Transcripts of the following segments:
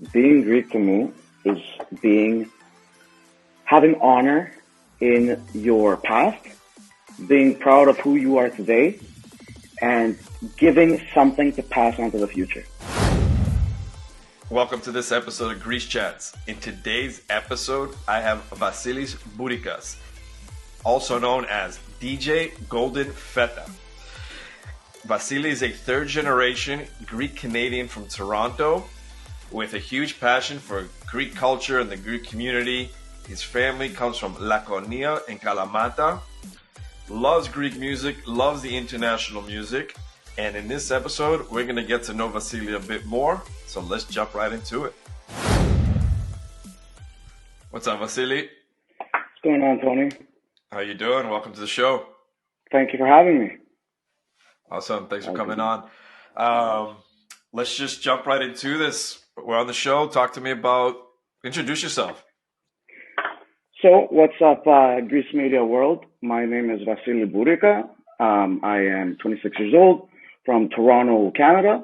Being Greek to me is having honor in your past, being proud of who you are today, and giving something to pass on to the future. Welcome to this episode of Greece Chats. In today's episode, I have Vasilis Bourikas, also known as DJ Golden Feta. Vasily is a third-generation Greek-Canadian from Toronto with a huge passion for Greek culture and the Greek community. His family comes from Lakonia and Kalamata, loves Greek music, loves the international music, and in this episode, we're going to get to know Vasily a bit more, so let's jump right into it. What's up, Vasily? What's going on, Tony? How you doing? Welcome to the show. Thank you for having me. Awesome. Thanks for coming on. Let's just jump right into this. We're on the show. Talk to me introduce yourself. So, what's up, Greece media world? My name is Vasilis Bourikas. I am 26 years old from Toronto, Canada.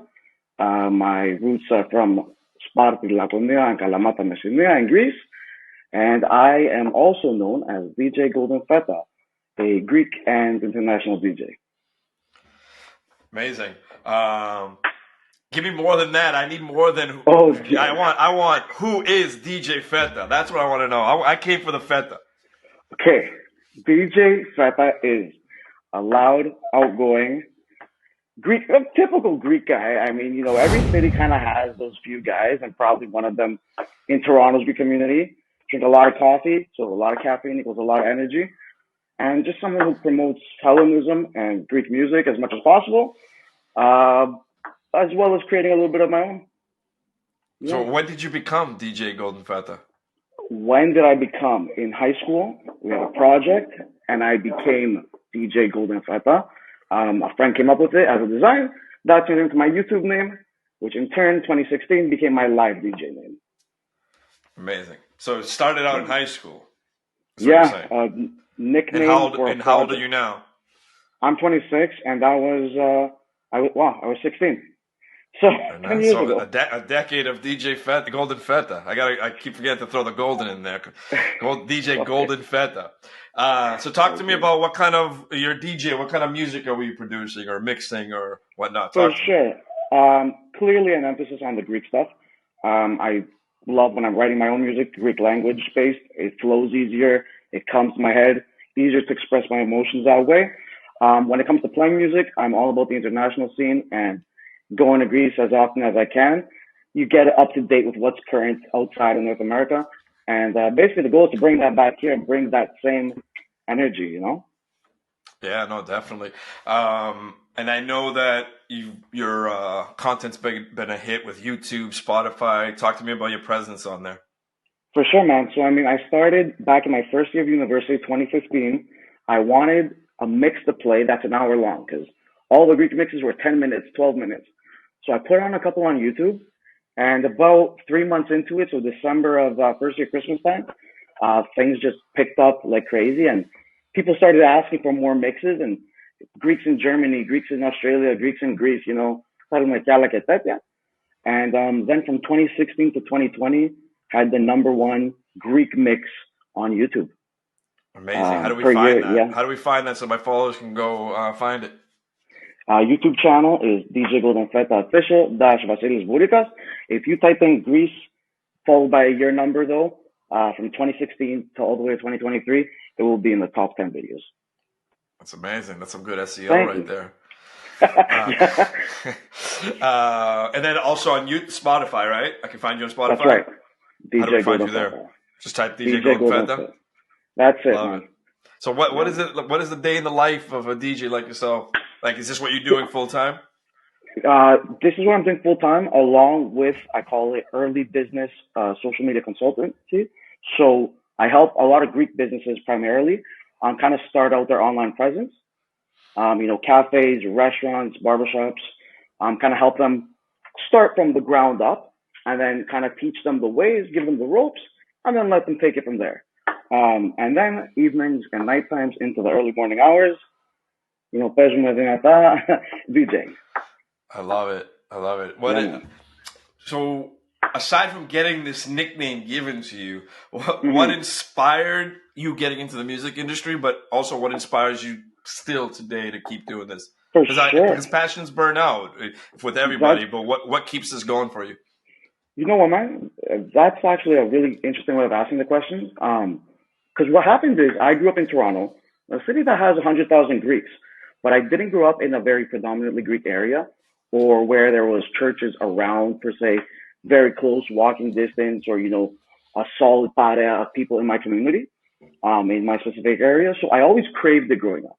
My roots are from Sparti, Lakonia, and Kalamata, Messinia in Greece. And I am also known as DJ Golden Feta, a Greek and international DJ. Amazing. Give me more than that. I need more than. I want. Who is DJ Feta? That's what I want to know. I came for the Feta. Okay, DJ Feta is a loud, outgoing Greek, a typical Greek guy. I mean, every city kind of has those few guys, and probably one of them in Toronto's Greek community. Drink a lot of coffee, so a lot of caffeine equals a lot of energy, and just someone who promotes Hellenism and Greek music as much as possible. As well as creating a little bit of my own. Yeah. So when did you become DJ Golden Feta? When did I become? In high school, we had a project, and I became DJ Golden Feta. A friend came up with it as a design. That turned into my YouTube name, which in turn, 2016, became my live DJ name. Amazing. So it started out in high school. Yeah, nickname. And how old are you now? I'm 26, and I was 16. So, 10 years ago. A decade of DJ Feta, Golden Feta. I keep forgetting to throw the golden in there. DJ Golden Feta. So talk to me about what kind of music are we producing or mixing or whatnot? For sure. Clearly an emphasis on the Greek stuff. I love when I'm writing my own music, Greek language based. It flows easier. It comes to my head. Easier to express my emotions that way. When it comes to playing music, I'm all about the international scene and going to Greece as often as I can. You get up to date with what's current outside of North America. And basically the goal is to bring that back here and bring that same energy, Yeah, no, definitely. And I know that your content's been a hit with YouTube, Spotify. Talk to me about your presence on there. For sure, man. So, I started back in my first year of university, 2015. I wanted a mix to play that's an hour long because all the Greek mixes were 10 minutes, 12 minutes. So I put on a couple on YouTube, and about 3 months into it, so December of first year Christmas time, things just picked up like crazy, and people started asking for more mixes, and Greeks in Germany, Greeks in Australia, Greeks in Greece, and then from 2016 to 2020, had the #1 Greek mix on YouTube. Amazing. How do we find that? Yeah. How do we find that so my followers can go find it? YouTube channel is DJ Golden Feta Official Vasilis Bourikas. If you type in Greece, followed by your number though, from 2016 to all the way to 2023, it will be in the top 10 videos. That's amazing. That's some good SEO there. And then also on Spotify, right? I can find you on Spotify? That's right. How do we find you there? Feta. Just type DJ Golden Feta? That's it, man. It. So what is it? What is the day in the life of a DJ like yourself? Like, is this what you're doing full time? This is what I'm doing full time, along with, I call it early business social media consultancy. So I help a lot of Greek businesses primarily kind of start out their online presence. Cafes, restaurants, barbershops. Kind of help them start from the ground up, and then kind of teach them the ways, give them the ropes, and then let them take it from there. And then evenings and night times into the early morning hours, DJ. I love it. Yeah. So aside from getting this nickname given to you, what inspired you getting into the music industry, but also what inspires you still today to keep doing this? For sure. Because passions burn out with everybody, but what keeps this going for you? You know what, man? That's actually a really interesting way of asking the question. Because what happened is I grew up in Toronto, a city that has 100,000 Greeks, but I didn't grow up in a very predominantly Greek area or where there was churches around per se, very close walking distance or, a solid parea of people in my community, in my specific area. So I always craved it growing up.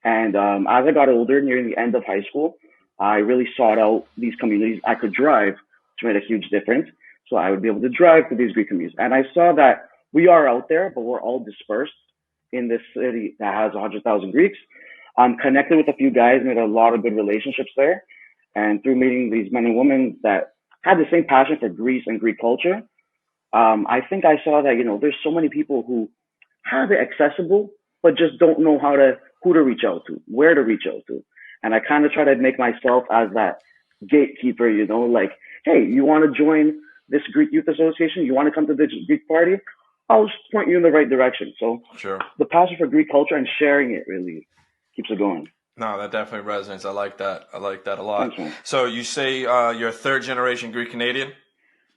And as I got older, near the end of high school, I really sought out these communities I could drive to make a huge difference. So I would be able to drive to these Greek communities. And I saw that we are out there, but we're all dispersed in this city that has 100,000 Greeks. I'm connected with a few guys, made a lot of good relationships there. And through meeting these men and women that had the same passion for Greece and Greek culture, I think I saw that, there's so many people who have it accessible, but just don't know who to reach out to, where to reach out to. And I kind of try to make myself as that gatekeeper, like, hey, you want to join this Greek Youth Association? You want to come to this Greek party? I'll just point you in the right direction. So sure. The passion for Greek culture and sharing it really keeps it going. No, that definitely resonates. I like that. I like that a lot. Thanks, so you say you're third generation Greek Canadian?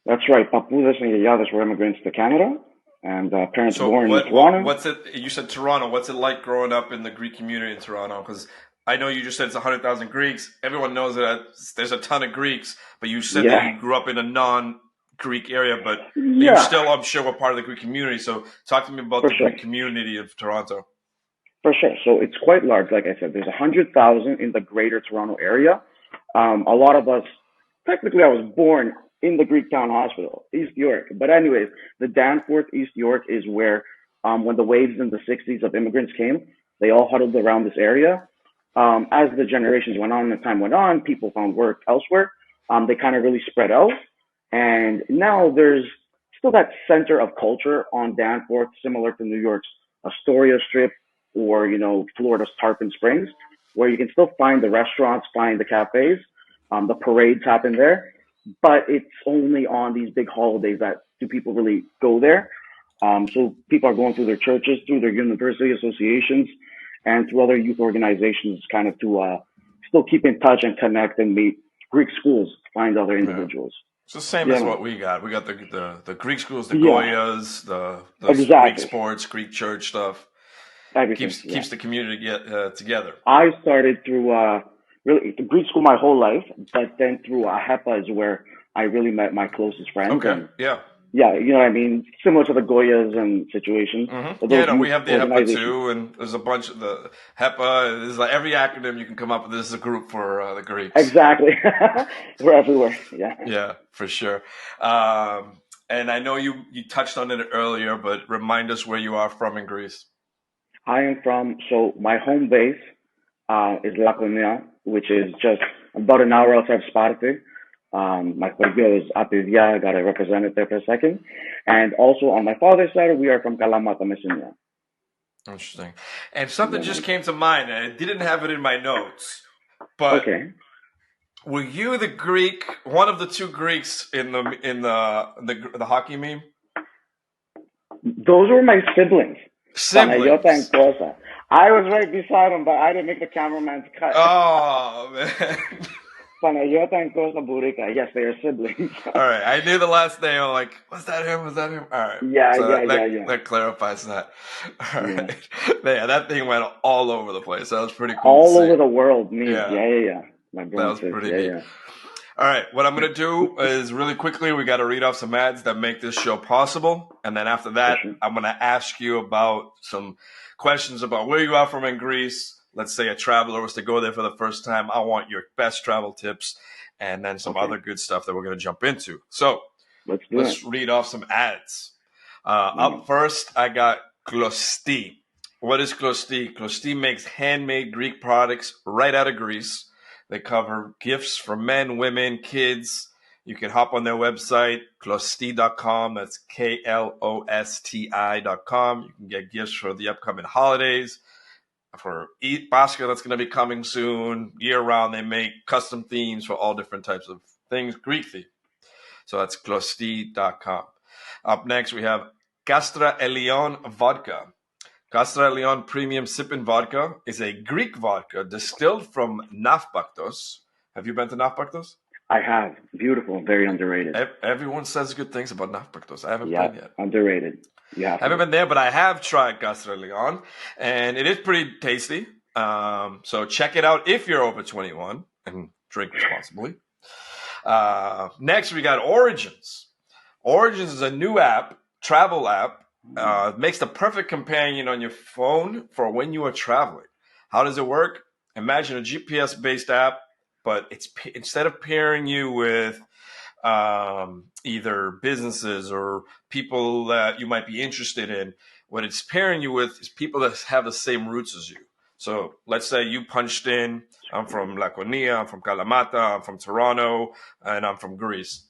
That's right. Papudas and Yayadas were immigrants to Canada, and parents born in Toronto. What's it? You said Toronto. What's it like growing up in the Greek community in Toronto? Because I know you just said it's 100,000 Greeks. Everyone knows that there's a ton of Greeks, but you said that you grew up in a non-Greek area, but you still, I'm sure, were part of the Greek community. So talk to me about the Greek community of Toronto. For sure. So it's quite large. Like I said, there's 100,000 in the greater Toronto area. A lot of us, technically I was born in the Greek Town Hospital, East York. But anyways, the Danforth, East York is where, when the waves in the 60s of immigrants came, they all huddled around this area. As the generations went on and time went on, people found work elsewhere. They kind of really spread out. And now there's still that center of culture on Danforth, similar to New York's Astoria Strip or, Florida's Tarpon Springs, where you can still find the restaurants, find the cafes. The parades happen there. But it's only on these big holidays that do people really go there. So people are going through their churches, through their university associations, and through other youth organizations kind of to still keep in touch and connect and meet Greek schools, find other individuals. It's the same as what we got. We got the Greek schools, the Goyas, the Greek sports, Greek church stuff. Everything. Keeps the community together. I started through really Greek school my whole life, but then through HEPA is where I really met my closest friends. Okay, and, yeah, you know what I mean? Similar to the Goyas and situations. Mm-hmm. We have the HEPA too, and there's a bunch of the HEPA. There's like every acronym you can come up with. This is a group for the Greeks. Exactly. We're everywhere. Yeah. Yeah, for sure. And I know you touched on it earlier, but remind us where you are from in Greece. I am from, so my home base is Lakonia, which is just about an hour outside of Sparti. My Kariotis is Apidia. I got to represent it there for a second. And also on my father's side, we are from Kalamata, Messinia. Interesting. And something just came to mind, and I didn't have it in my notes. But were you the Greek, one of the two Greeks in the hockey meme? Those were my siblings. Siblings. And Kosa. I was right beside them, but I didn't make the cameraman's cut. Oh, man. Kariotis and Klosti Bourikas. Yes, they are siblings. All right. I knew the last name. I'm like, was that him? All right. Yeah, so yeah. That clarifies that. All right. Yeah, that thing went all over the place. That was pretty cool. All over the world. Yeah. That was pretty neat. Yeah. All right. What I'm going to do is really quickly, we got to read off some ads that make this show possible. And then after that, I'm going to ask you about some questions about where you are from in Greece. Let's say a traveler was to go there for the first time. I want your best travel tips and then some other good stuff that we're going to jump into. So let's read off some ads. Up first, I got Klosti. What is Klosti? Klosti makes handmade Greek products right out of Greece. They cover gifts for men, women, kids. You can hop on their website, klosti.com. That's KLOSTI.com. You can get gifts for the upcoming holidays. For Pascha, that's going to be coming soon. Year round, they make custom themes for all different types of things, Greek theme. So that's klosti.com. Up next, we have Kastra Elion Vodka. Kastra Elion Premium Sippin' Vodka is a Greek vodka distilled from Nafpaktos. Have you been to Nafpaktos? I have. Beautiful. Very underrated. Everyone says good things about Nafpaktos. I haven't been yet. Underrated. I haven't been there, but I have tried Kastra Elion, and it is pretty tasty. So check it out if you're over 21 and drink responsibly. Next, we got Origins. Origins is a new travel app. Makes the perfect companion on your phone for when you are traveling. How does it work? Imagine a GPS-based app, but instead of pairing you with either businesses or people that you might be interested in, what it's pairing you with is people that have the same roots as you. So let's say you punched in, I'm from Lakonia, I'm from Kalamata, I'm from Toronto, and I'm from Greece.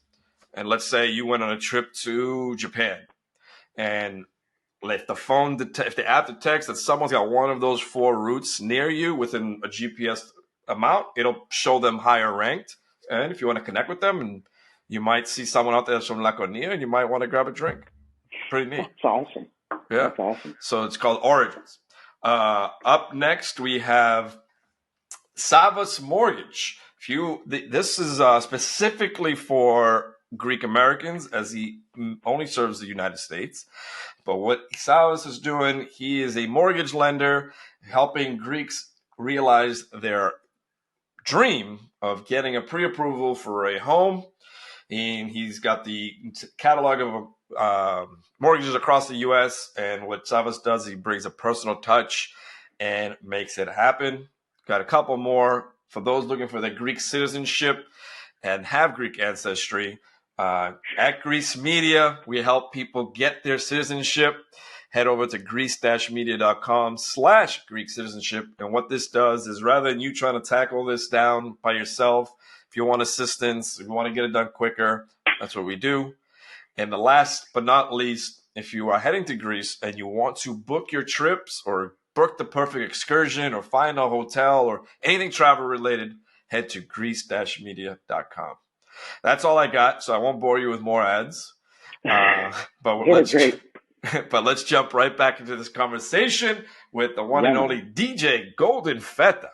And let's say you went on a trip to Japan. And if the app detects that someone's got one of those 4 routes near you within a GPS amount, it'll show them higher ranked. And if you want to connect with them, and you might see someone out there that's from Lakonia, and you might want to grab a drink. Pretty neat. That's awesome. Yeah. That's awesome. So it's called Origins. Up next, we have Savas Mortgage. This is specifically for Greek Americans, as he only serves the United States. But what Savas is doing, he is a mortgage lender helping Greeks realize their dream of getting a pre-approval for a home. And he's got the catalog of mortgages across the U.S. And what Savas does, he brings a personal touch and makes it happen. Got a couple more for those looking for their Greek citizenship and have Greek ancestry. At Greece Media, we help people get their citizenship. Head over to greece-media.com/Greek citizenship. And what this does is, rather than you trying to tackle this down by yourself, if you want assistance, if you want to get it done quicker, that's what we do. And the last but not least, if you are heading to Greece and you want to book your trips or book the perfect excursion or find a hotel or anything travel related, head to greece-media.com. That's all I got, so I won't bore you with more ads. But let's jump right back into this conversation with the one and only DJ Golden Feta.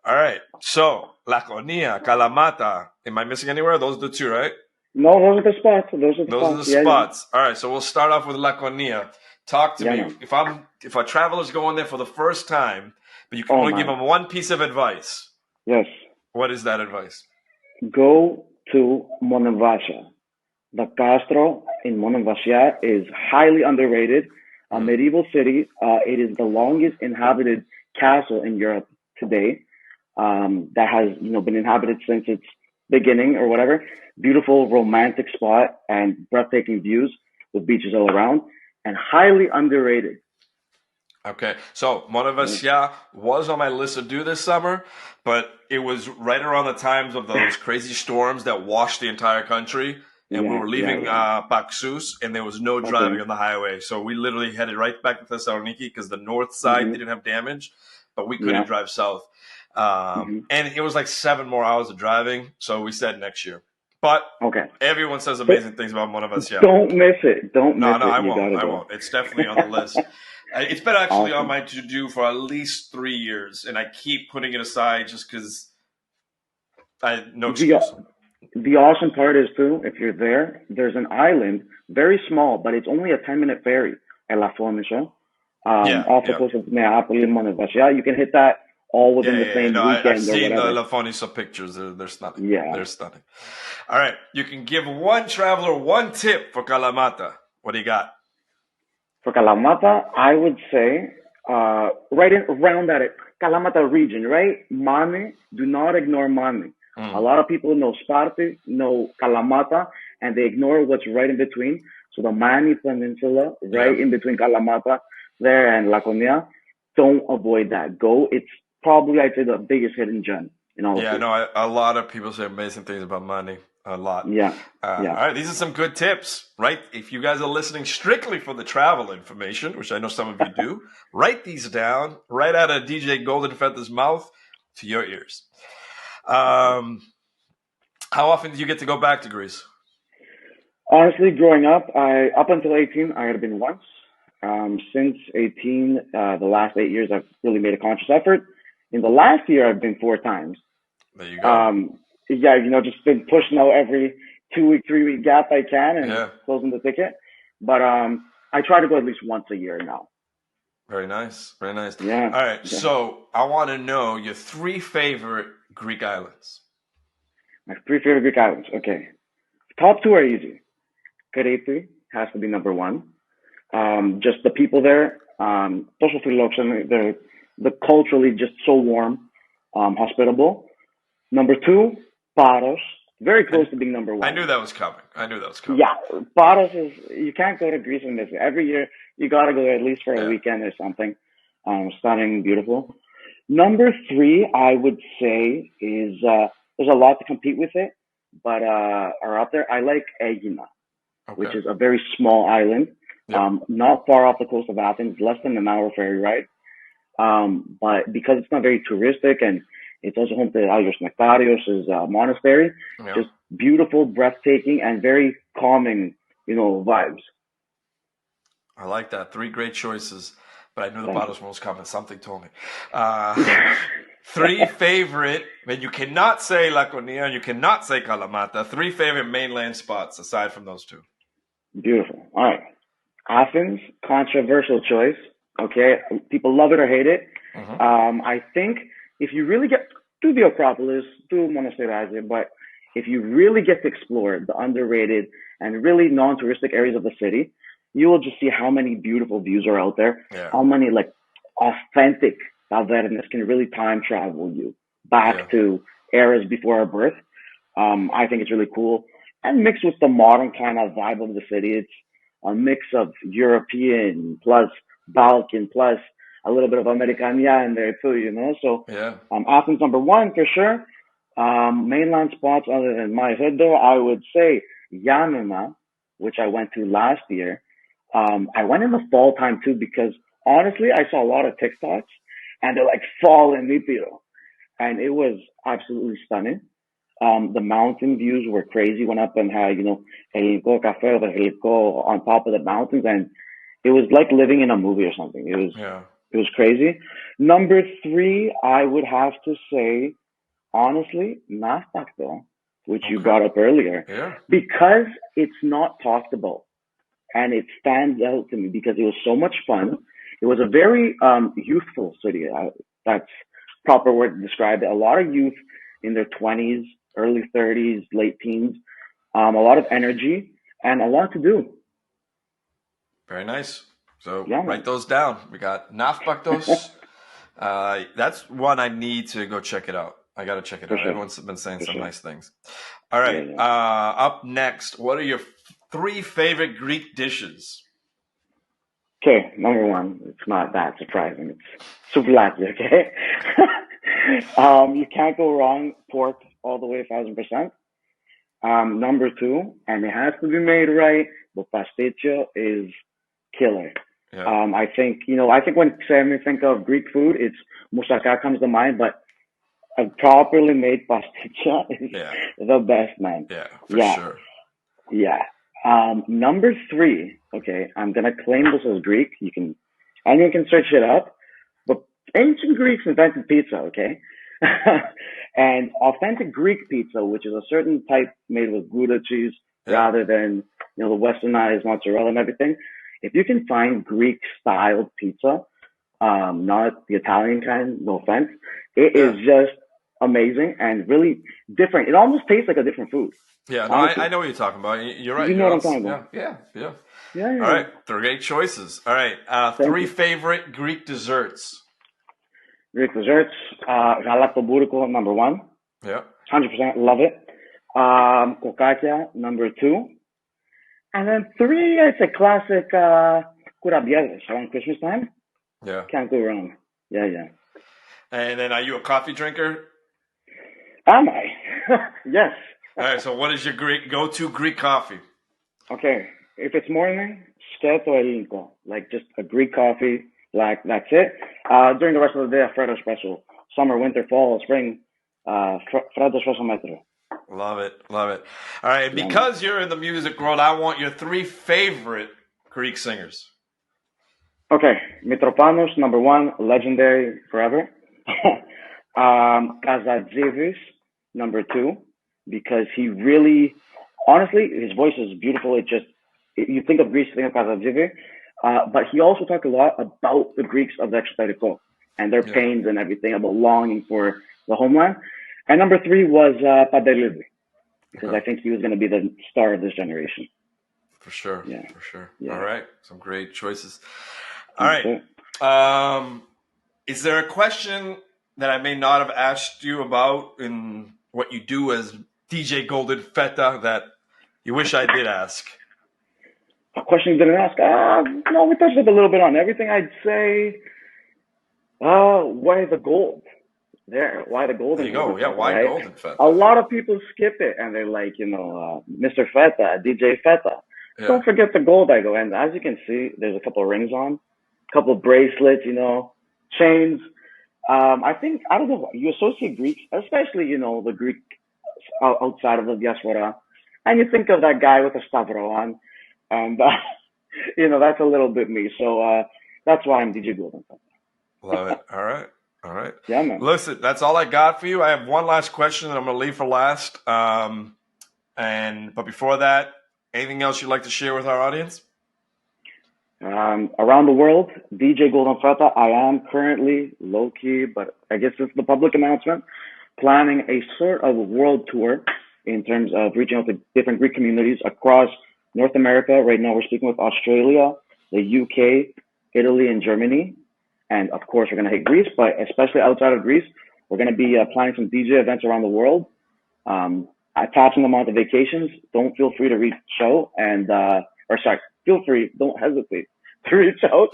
All right, so Lakonia, Kalamata. Am I missing anywhere? Those are the 2, right? No, those are the spots. Those are the spots. All right, so we'll start off with Lakonia. Talk to me. If a traveler's going there for the first time, but you can only give them one piece of advice. Yes. What is that advice? Go to Monemvasia. The Castro in Monemvasia is highly underrated. A medieval city. It is the longest inhabited castle in Europe today. That has been inhabited since its beginning or whatever. Beautiful romantic spot and breathtaking views with beaches all around, and highly underrated. Okay, so Monemvasia was on my list to do this summer, but it was right around the times of those crazy storms that washed the entire country, and we were leaving Paxos, and there was no driving on the highway. So we literally headed right back to Thessaloniki because the north side didn't have damage, but we couldn't drive south. And it was like 7 more hours of driving, so we said next year. But everyone says amazing things about Monemvasia. Don't miss it. No, I won't. It's definitely on the list. It's been actually on my to-do for at least 3 years, and I keep putting it aside just because no excuse. The awesome part is, too, if you're there, there's an island, very small, but it's only a 10-minute ferry, Lakonia, off the coast of Neapoli and Monemvasia. You can hit that all within the same weekend. I've seen the Lakonia pictures. They're stunning. Yeah. They're stunning. All right. You can give one traveler one tip for Kalamata. What do you got? For Kalamata, I would say right around that Kalamata region, right? Mani, do not ignore Mani. A lot of people know Sparti, know Kalamata, and they ignore what's right in between. So the Mani Peninsula, right in between Kalamata there and Lakonia, don't avoid that. Go. It's probably, I'd say, the biggest hidden gem in all of it. No, a lot of people say amazing things about Mani. A lot. All right, these are some good tips, right? If you guys are listening strictly for the travel information, which I know some of you do, write these down right out of DJ Golden Feta's mouth to your ears. How often do you get to go back to Greece? Honestly, growing up, up until 18, I had been once. Since 18, the last 8 years, I've really made a conscious effort. In the last year, I've been four times. There you go. Yeah, just been pushing out every 2 week, 3 week gap I can and Yeah. closing the ticket. But I try to go at least once a year now. Very nice. Very nice. Yeah. All right. Yeah. So I want to know your three favorite Greek islands. My three favorite Greek islands. Okay. Top two are easy. Kariotis has to be number one. Just the people there, τόσο φιλόξενοι, the culturally just so warm, hospitable. Number two, Paros, very close to being number I one. knew that was coming. Yeah, Paros is, you can't go to Greece and miss it. Every year, you gotta go at least for a weekend or something. Stunning, beautiful. Number three, I would say, is, there's a lot to compete with it, but are up there. I like Aegina, which is a very small island, not far off the coast of Athens, less than an hour ferry ride. But because it's not very touristic and it's also home to Agios Nektarios' monastery, just beautiful, breathtaking, and very calming, vibes. I like that. Three great choices, but I knew the Paros one was coming. Something told me. Three favorite, and you cannot say Lakonia and you cannot say Kalamata. Three favorite mainland spots aside from those two. Beautiful. All right. Athens, controversial choice. Okay. People love it or hate it. I think if you really get to the Acropolis, to Monastirage, but if you really get to explore the underrated and really non-touristic areas of the city, you will just see how many beautiful views are out there. How many authentic tavernas can really time travel you back to eras before our birth. I think it's really cool. And mixed with the modern kind of vibe of the city, it's a mix of European plus Balkan plus a little bit of Americania in there too, So Athens number one for sure. Mainland spots other than my hood though, I would say Yanina, which I went to last year. I went in the fall time too because honestly I saw a lot of TikToks and they're like fall in Nipiro. And it was absolutely stunning. The mountain views were crazy. Went up and had, Helico Cafe or the Helico on top of the mountains, and it was like living in a movie or something. It was crazy. Number three, I would have to say, honestly, Naftakto, which you brought up earlier, because it's not talked about, and it stands out to me because it was so much fun. It was a very youthful city. That's proper word to describe it. A lot of youth in their 20s, early 30s, late teens, a lot of energy and a lot to do. Very nice. So write those down. We got Naftaktos. That's one I need to go check it out. I got to check it out. Sure. Everyone's been saying some nice things. All right. Up next, what are your three favorite Greek dishes? Okay, number one, it's not that surprising. It's souvlaki, okay? You can't go wrong, pork all the way 1,000%. Number two, and it has to be made right, but pasticcio is killer. I think when Sammy think of Greek food, it's moussaka comes to mind, but a properly made pasticcio is the best, man. Yeah, for sure. Yeah. Number three, okay, I'm gonna claim this as Greek. Anyone can search it up, but ancient Greeks invented pizza, okay? And authentic Greek pizza, which is a certain type made with Gouda cheese rather than, the westernized mozzarella and everything. If you can find Greek styled pizza, not the Italian kind, no offense, it is just amazing and really different. It almost tastes like a different food. Yeah, no, I know what you're talking about. You're right. You know what I'm talking about. Yeah. All right, great choices. All right, three favorite Greek desserts. Greek desserts, galaktobouriko, number one. Yeah. 100% love it. Kokakia, number two. And then three, it's a classic kurabias around Christmas time. Yeah. Can't go wrong. Yeah. And then are you a coffee drinker? Am I? Yes. All right, so what is your go-to Greek coffee? Okay, if it's morning, Sketo Elinko, like just a Greek coffee, like that's it. During the rest of the day, a Freddo Espresso. Summer, winter, fall, spring, Freddo Espresso Metro. Love it. Love it. All right. Because you're in the music world, I want your 3 favorite Greek singers. Okay. Mitropanos, number 1, legendary forever. Kazatzivis, number 2, because he really, honestly, his voice is beautiful. You think of Greece, think of Kazatzivis. But he also talked a lot about the Greeks of the Exoterico and their pains and everything, about longing for the homeland. And number 3 was Padelidis, because I think he was going to be the star of this generation. For sure. Yeah. For sure. Yeah. All right. Some great choices. All right. Is there a question that I may not have asked you about in what you do as DJ Golden Feta that you wish I did ask? A question you didn't ask? No, we touched up a little bit on everything. I'd say, why the gold? Why the golden? There you go. Yeah, why right? Golden Feta? A lot of people skip it and they're like, Mr. Feta, DJ Feta. Yeah. Don't forget the gold. I go, and as you can see, there's a couple of rings on, a couple of bracelets, chains. I think, I don't know, you associate Greeks, especially, the Greek outside of the diaspora, and you think of that guy with a stavro on, and, that's a little bit me. So that's why I'm DJ Golden Feta. Love it. All right. All right. Yeah, man. Listen, that's all I got for you. I have one last question that I'm going to leave for last. But before that, anything else you'd like to share with our audience? Around the world, DJ Golden Feta, I am currently low-key, but I guess it's the public announcement, planning a sort of world tour in terms of reaching out to different Greek communities across North America. Right now, we're speaking with Australia, the UK, Italy, and Germany. And of course, we're going to hit Greece, but especially outside of Greece, we're going to be planning some DJ events around the world. Attaching them onto vacations. Don't feel free to reach out feel free, don't hesitate to reach out.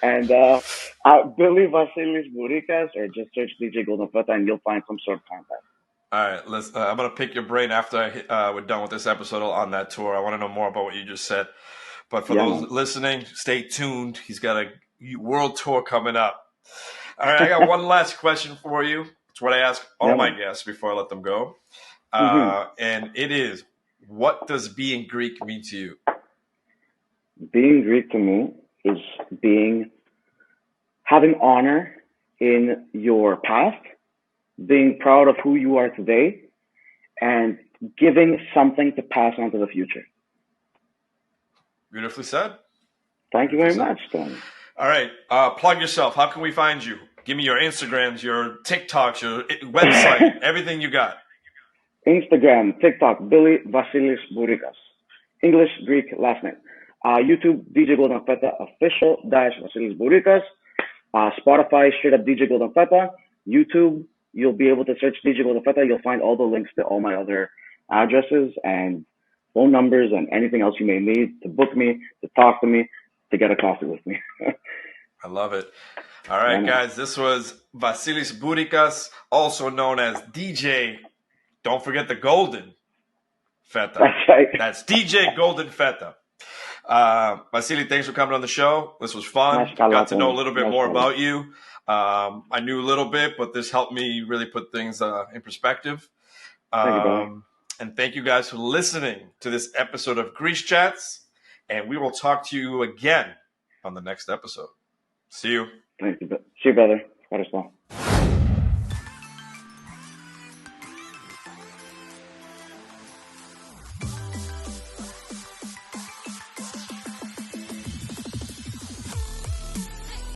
And Billy Vasilis Bourikas, or just search DJ Golden Feta and you'll find some sort of contact. All right, I'm going to pick your brain after we're done with this episode on that tour. I want to know more about what you just said. But for those listening, stay tuned. He's got a world tour coming up. All right, I got one last question for you. It's what I ask all my guests before I let them go. And it is, what does being Greek mean to you? Being Greek to me is having honor in your past, being proud of who you are today, and giving something to pass on to the future. Beautifully said. Thank you very much, Tony. All right. Plug yourself. How can we find you? Give me your Instagrams, your TikToks, your website, everything you got. Instagram, TikTok, Billy Vasilis Bourikas. English, Greek, last name. YouTube, DJ Golden Feta official -- Vasilis Bourikas. Spotify, straight up DJ Golden Feta. YouTube, you'll be able to search DJ Golden Feta. You'll find all the links to all my other addresses and phone numbers and anything else you may need to book me, to talk to me, to get a coffee with me. I love it. All right, guys, this was Vasilis Bourikas, also known as DJ. Don't forget the Golden Feta. That's right. That's DJ Golden Feta. Vasily, thanks for coming on the show. This was fun. Got to know a little bit more about you. I knew a little bit, but this helped me really put things in perspective. And thank you guys for listening to this episode of Greece Chats. And we will talk to you again on the next episode. See you. Thank you. See you, brother. That is well.